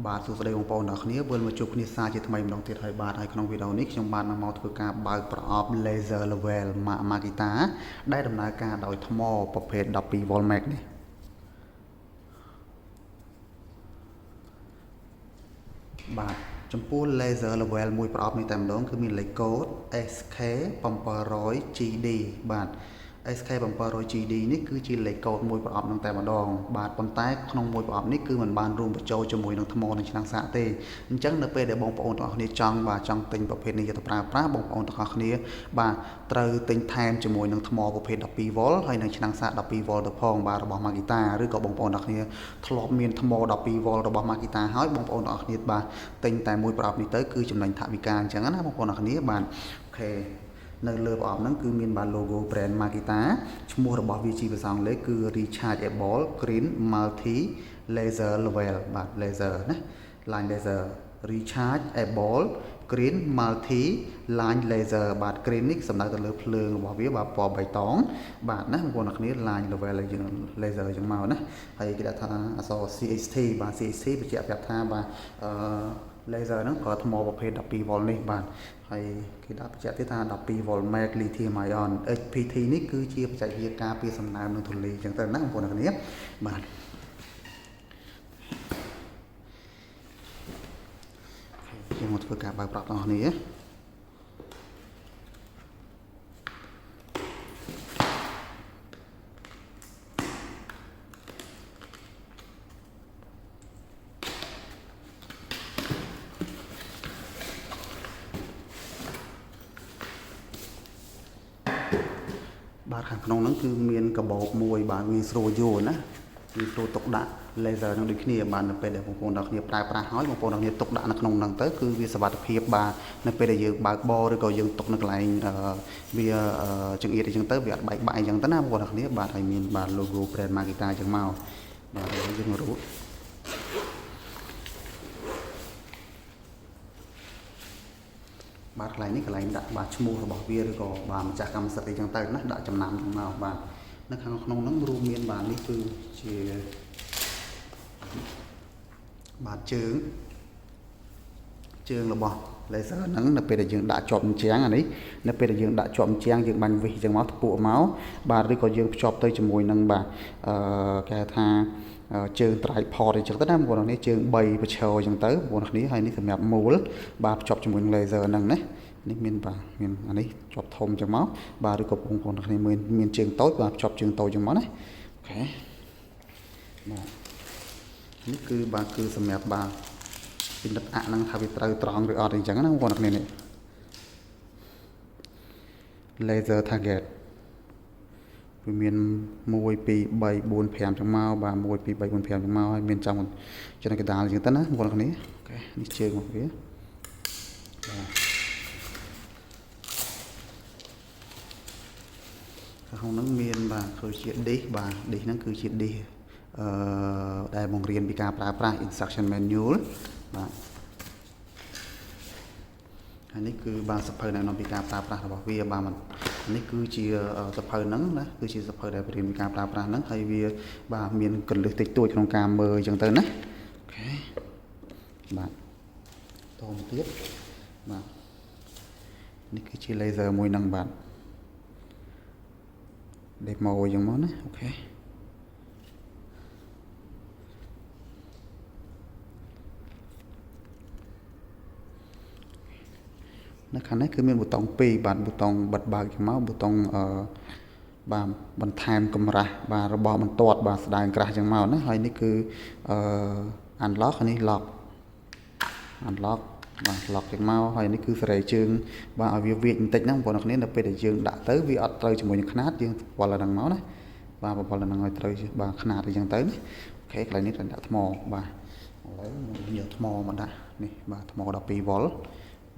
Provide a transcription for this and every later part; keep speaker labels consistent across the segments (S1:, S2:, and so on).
S1: បាទសួស្តីបងប្អូនទាំងអស់គ្នាវិលមកជួបគ្នាសារជាថ្មីម្ដងទៀតហើយបាទហើយក្នុងវីដេអូនេះខ្ញុំបានមកធ្វើការបើកប្រអប់ laser level Makita ដែលដំណើរការដោយថ្មប្រភេទ 12V Max នេះបាទចំពោះ laser level មួយប្រអប់នេះតែម្ដងគឺមានលេខកូដ SK700GD បាទ SK700GD នេះគឺជាលេខកូដមួយប្រអប់នឹងតែម្ដងបាទប៉ុន្តែក្នុងមួយប្រអប់នេះគឺมันបានរួមបញ្ចូលជាមួយនឹងថ្មនិងឆ្នាំងសាកទេអញ្ចឹងនៅពេលដែលបងប្អូនទាំងអស់គ្នាចង់ទិញប្រភេទនេះយកទៅប្រើប្រាស់បងប្អូនទាំងអស់គ្នាបាទត្រូវទិញថែមជាមួយនឹងថ្មប្រភេទ 12V ហើយនិងឆ្នាំងសាក 12V ទៅផងបាទរបស់ Makita ឬក៏បងប្អូនទាំងអស់គ្នាធ្លាប់មានថ្ម 12V របស់ Makita ហើយបងប្អូនទាំងអស់គ្នាបាទទិញតែមួយប្រអប់នេះទៅគឺចំណេញថវិកាអញ្ចឹងណាបងប្អូនទាំងអស់គ្នាបាទអូខេនៅលើប្រអប់ហ្នឹងគឺមានបាន logo brand Makita ឈ្មោះរបស់វាជាភាសាអង់គ្លេសគឺ Rechargeable Green Multi Laser Level បាទ laser ណា line laser Rechargeable Green Multi Line Laser បាទ green នេះសំដៅទៅលើភ្លើងរបស់វាបាទពណ៌បៃតងបាទណាបងប្អូនអ្នកគ្នា line level យើង laser អញ្ចឹងមកណាហើយគេដាក់ថាអក្សរ CHT បាទ CHT បញ្ជាក់ប្រាប់ថាបាទlaser ហ្នឹងប្រើថ្មប្រភេទ 12V នេះបាទហើយគេដាក់បញ្ជាក់ទៀតថា 12V Max Lithium Ion HPT នេះគឺជាបច្ចេកវិទ្យាការពារសំណើមនិងធូលីអញ្ចឹងទៅណាបងប្អូនអ្នកគ្នាបាទខ្ញុំមកធ្វើការបើកប្រអប់របស់នេះបាទខាងក្នុងហ្នឹងគឺមានកបោកមួយបាទងាយស្រួលយល់ណាងាយស្រួលទុកដាក់ laser ហ្នឹងដូចគ្នាបាទនៅពេលដែលបងប្អូនទាំងគ្នាប្រើប្រាស់ហើយបងប្អូនទាំងគ្នាទុកដាក់នៅក្នុងហ្នឹងទៅគឺវាសុវត្ថិភាពបាទនៅពេលដែលយើងបើកបរឬក៏យើងទុកនៅកន្លែងវាចង្អៀតអញ្ចឹងទៅវាអត់បែកបាក់អញ្ចឹងទៅណាបងប្អូនទាំងគ្នាបាទហើយមានបាទ logo brand Makita អញ្ចឹងមកបាទយើងរួចបាទកន្លែងនេះកន្លែងដាក់បាទឈ្មោះរបស់វាឬក៏បាទម្ចាស់កម្មសិទ្ធិអីចឹងទៅណាដាក់ចំណាំហ្នឹងមកបាទនៅខាងក្នុងហ្នឹងរួមមានបាទនេះគឺជាបាទជើងរបស់ laser ហ្នឹងនៅពេលដែលយើងដាក់ជាប់អញ្ចឹងអានេះនៅពេលដែលយើងដាក់ជាប់អញ្ចឹងយើងបាញ់វិសអញ្ចឹងមកធ្ពក់មកបាទឬក៏យើងភ្ជាប់ទៅជាមួយនឹងបាទគេថាជើង tripod អញ្ចឹងទៅណាបងប្អូននេះជើង3ប្រឈរអញ្ចឹងទៅបងប្អូននេះហើយនេះសម្រាប់មូលបាទភ្ជាប់ជាមួយនឹង laser ហ្នឹងណានេះមានបាទមានអានេះជាប់ធំអញ្ចឹងមកបាទឬក៏បងប្អូនគ្នាមានជើងតូចបាទភ្ជាប់ជើងតូចអញ្ចឹងមកណាអូខេបាទនេះគឺបាទគឺសម្រាប់បាទពិនិត្យអាក់ហ្នឹងថាវាត្រូវត្រង់ឬអត់អញ្ចឹងណាបងប្អូនគ្នានេះ laser target វាមាន1 2 3 4 5ចឹងមកបាទ1 2 3 4 5ចឹងមកហើយមានចំណុចកណ្ដាលអញ្ចឹងទៅណាបងប្អូនគ្នាអូខេនេះជើងរបស់វាបាទក្នុងហ្នឹងមានបាទគឺជា dish បាទ dish ហ្នឹងគឺជា dish ដែលបង្រៀនពីការប្រើប្រាស់ instruction manual បាទហើយនេះគឺបាទសភៅណែនាំពីការប្រើប្រាស់របស់វាបាទនេះគឺជាសភៅហ្នឹងណាគឺជាសភៅដែលបង្រៀនពីការប្រើប្រាស់ហ្នឹងហើយវាបាទមានកលឹះតិចតួចក្នុងការមើលអញ្ចឹងទៅណាអូខេបាទតមកទៀតបាទនេះគឺជា laser មួយហ្នឹងបាទ demo អញ្ចឹងមកណាអូខេនៅខាងនេះគឺមានប៊ូតុង2បាទប៊ូតុងបិទបើកយ៉ាងមកប៊ូតុងបាទបន្ថែមកម្រាស់បាទរបស់បន្ទាត់បាទស្ដើងក្រាស់យ៉ាងមកណាហើយនេះគឺunlock នេះ lock unlock បាទ lock យ៉ាងមកហើយនេះគឺសេរីជើងបាទឲ្យវាវាចបន្តិចណាបងប្អូនគ្នានៅពេលដែលយើងដាក់ទៅវាអត់ត្រូវជាមួយនឹងຂະຫນាតយើងបវល់ឡើងមកណាបាទបវល់ឡើងឲ្យត្រូវបាទຂະຫນាតអីចឹងទៅណាអូខេកន្លែងនេះត្រូវដាក់ថ្មបាទឥឡូវយកថ្មមកដាក់នេះបាទថ្ម 12V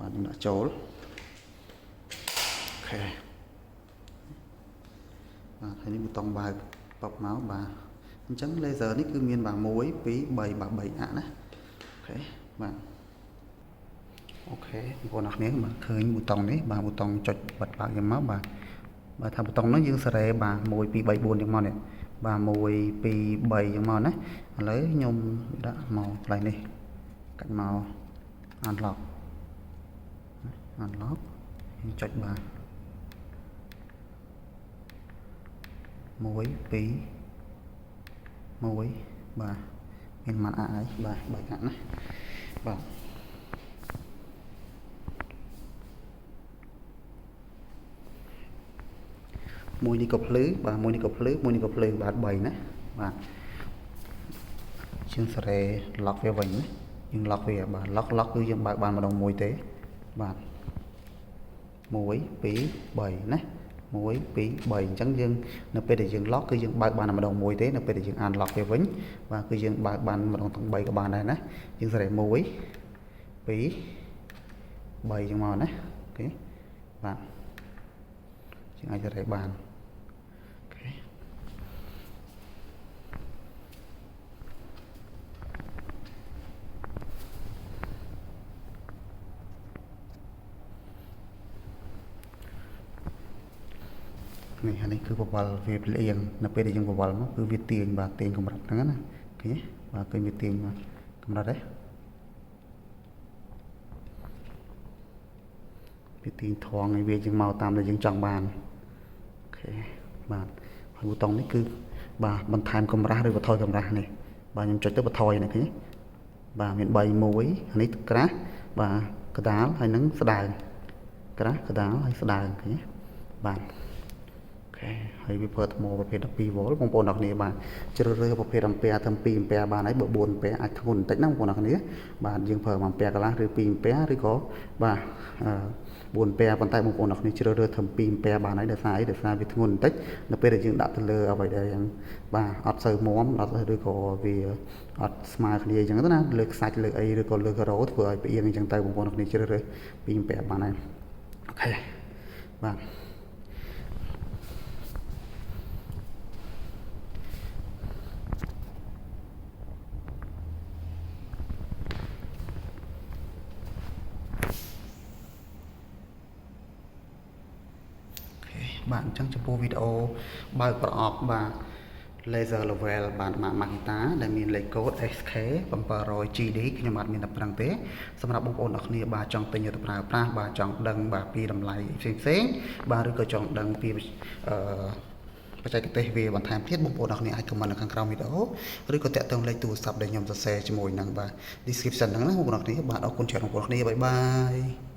S1: បាទនឹងដាក់ចូលអូខេបាទហើយនេះប៊ូតុងបើកបបមកបាទអញ្ចឹង laser នេះគឺមានបាទ1 2 3បាទ3អាក់ណាអូខេបាទអូខេបងប្អូនអរគ្នាបាទឃើញប៊ូតុងនេះបាទប៊ូតុងចុចបិទបើកយ៉ាងមកបាទថាប៊ូតុងហ្នឹងយើងសេរីបាទ1 2 3 4យ៉ាងមកនេះបាទ1 2 3យ៉ាងមកណាឥឡូវខ្ញុំដាក់មកកន្លែងនេះ cạnh màu unlock chọn bàn muối phí muối bà bên mặt ấy bà bài cạnh này bà mùi đi cục lưới bà mùi đi cục lưới bà bày nè bà chương sẽ lọc về vĩnh nhưng lọc về bà lọc cứ dân bạn mà đồng mùi tế bà muối phí bày nè muối phí bày trắng dân nó phải để dừng lót cứ dừng bạn mà đồng mùi tế nó phải để dừng ăn lọc về vĩnh và cứ dừng bạn mà đồng thằng bày của bạn này nè dừng sẽ muối phí bày dừng màu nè ok bạn dừng ai sẽ bàn okay. Này cứ bọc vào về liền nó phải để dùng bọc vào nó cứ viết tiền và tiền công đặt nữa nè ok và cứ viết tiền mà công đặt đấy viết tiền thong này về dùng màu tam là dùng chọn bàn ok bàn bút tông này cứ bà mình tham công ra rồi và thôi công ra này bà nhầm cho tới và thôi này thế bà miền bay muối này cá và cái đá hay nắng đài cái đá hay đài thế bàn hay bịเปิด โม ประเภท 12 โวลต์ บางคนออกนี้บานจะเรือประเภท แอมเปียร์ ทำ ปีแอมเปียร์ บานไหนเบอร์ 4 แอมเปียร์ อาจจะหุ่นแต่นั่งบางคนออกนี้บานยังเพิ่ม แอมเปียร์ กันละหรือ ปีแอมเปียร์ หรือก็บาน 4 แอมเปียร์ บางแต่บางคนออกนี้จะเรือทำ ปีแอมเปียร์ บานไหนเดือดสายวิธีหุ่นแต่นับเป็นยังดัดเรือเอาไปได้ยังบานอัดเสริมม้อมอัดหรือก็วิอัดสมาร์ทนี่อย่างนั้นนะเลือกไซส์เลือกไอหรือก็เลือกโรดเพื่อไปยังจังแต่บางคนออกนี้จะเรือปีแอมเปียร์ บานไหนโอเคบานbạn chẳng cho bộ video bàiประกอบ và laser level បានមក Makita ដែលមានលេខកូដ SK700GD ខ្ញុំអត់មានតែប្រឹងទេសម្រាប់បងប្អូនអ្នកគ្នាបាទចង់ទិញទៅប្រើប្រាស់បាទចង់ដឹងបាទពីតម្លៃផ្សេងបាទឬក៏ចង់ដឹងពីបច្ចេកទេសវាបន្ថែមទៀតបងប្អូនអ្នកគ្នាអាច comment នៅខាងក្រោមវីដេអូឬក៏តាក់ទងលេខទូរស័ព្ទដែលខ្ញុំសរសេរជាមួយនឹងបាទ description ហ្នឹងណាបងប្អូនអ្នកគ្នាបាទអរគុណច្រើនបងប្អូនអ្នកគ្នាបាយបាយ